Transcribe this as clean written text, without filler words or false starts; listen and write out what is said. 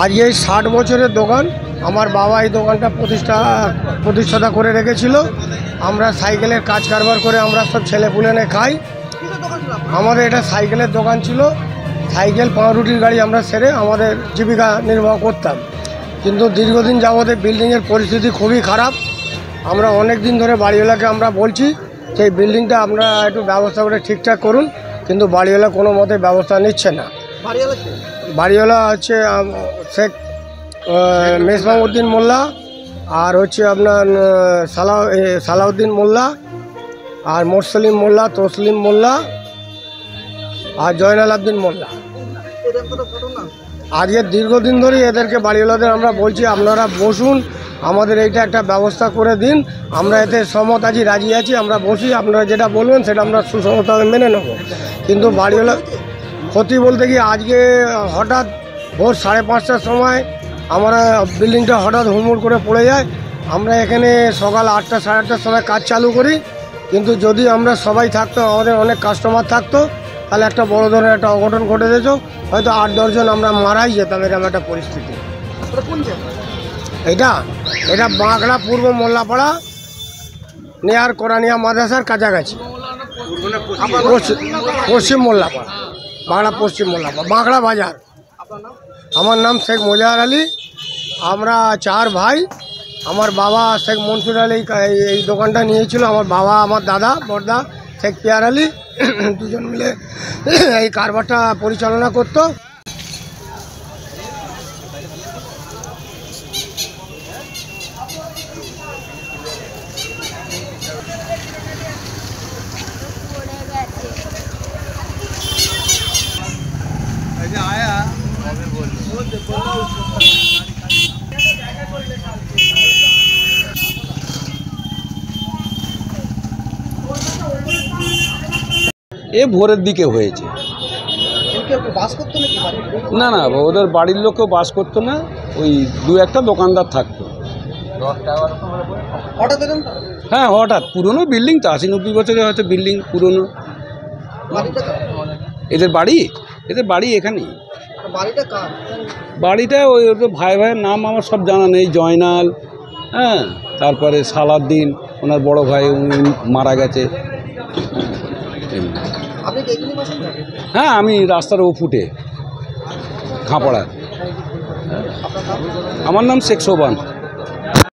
আজ এই 60 বছরের দোকান। আমার বাবা এই দোকানটা প্রতিষ্ঠাতা করে রেখেছিল। আমরা সাইকেলের কাজ কারবার করে আমরা সব ছেলেপুলেনে খাই। আমাদের এটা সাইকেলের দোকান ছিল। সাইকেল পাউরুটির গাড়ি আমরা সেরে আমাদের জীবিকা নির্বাহ করতাম। কিন্তু দীর্ঘদিন যাবতে বিল্ডিংয়ের পরিস্থিতি খুবই খারাপ। আমরা অনেক দিন ধরে বাড়িওয়ালাকে আমরা বলছি সেই বিল্ডিংটা আপনারা একটু ব্যবস্থা করে ঠিকঠাক করুন, কিন্তু বাড়িওয়ালা কোনো মতে ব্যবস্থা নিচ্ছে না। বাড়িওয়ালা হচ্ছে শেখ মেজবাউদ্দিন মোল্লা, আর হচ্ছে আপনার সালাউদ্দিন মোল্লা, আর মোরসলিম মোল্লা, তসলিম মোল্লা, আর জয়নাল আবদিন মোল্লা। আজকে দীর্ঘদিন ধরেই এদেরকে বাড়িওয়ালাদের আমরা বলছি আপনারা বসুন, আমাদের এইটা একটা ব্যবস্থা করে দিন। আমরা এতে সহমত আছি, রাজি আছি, আমরা বসি, আপনারা যেটা বলবেন সেটা আমরা সুসংহতভাবে মেনে নেব। কিন্তু বাড়িওয়ালা ক্ষতি বলতে কি, আজকে হঠাৎ ভোর 5:30টার সময় আমরা বিল্ডিংটা হঠাৎ হুড়মুড় করে পড়ে যায়। আমরা এখানে সকাল 8টা সাড়ে 8টার সময় কাজ চালু করি, কিন্তু যদি আমরা সবাই থাকতো, আমাদের অনেক কাস্টমার থাকতো, তাহলে একটা বড় ধরনের একটা অঘটন ঘটে যেত। হয়তো 8-10 জন আমরা মারাই যেতাম এরকম একটা পরিস্থিতি। এটা বাঁকড়া পূর্ব মোল্লাপাড়া নেয়ার কোরআনিয়া মাদ্রাসার কাছাকাছি, পশ্চিম মোল্লাপাড়া, বাংলা পশ্চিম মোল্লাপাড়া, বাঁকড়া বাজার। আমার নাম শেখ মোজাহার আলী। আমরা 4 ভাই। আমার বাবা শেখ মনসুর আলী এই দোকানটা নিয়েছিল। আমার বাবা, আমার দাদা বড়দা শেখ পিয়ার আলী, দুজন মিলে এই কারবারটা পরিচালনা করতো। এ ভোরের দিকে হয়েছে। না না, ওদের বাড়ির লোকও বাস করতো না, ওই 2-1টা দোকানদার থাকতো। হ্যাঁ, হঠাৎ। পুরনো বিল্ডিং তো, 80-90 বছরের হয়তো বিল্ডিং, পুরনো। এদের বাড়ি এখানেই। বাড়িটা ওই ওদের ভাইয়ের নাম আমার সব জানা নেই। জয়নাল, হ্যাঁ, তারপরে সালাউদ্দিন, ওনার বড় ভাই, উনি মারা গেছে। হ্যাঁ, আমি রাস্তার ও ফুটে খাঁপাড়া। আমার নাম শেখ সোবান।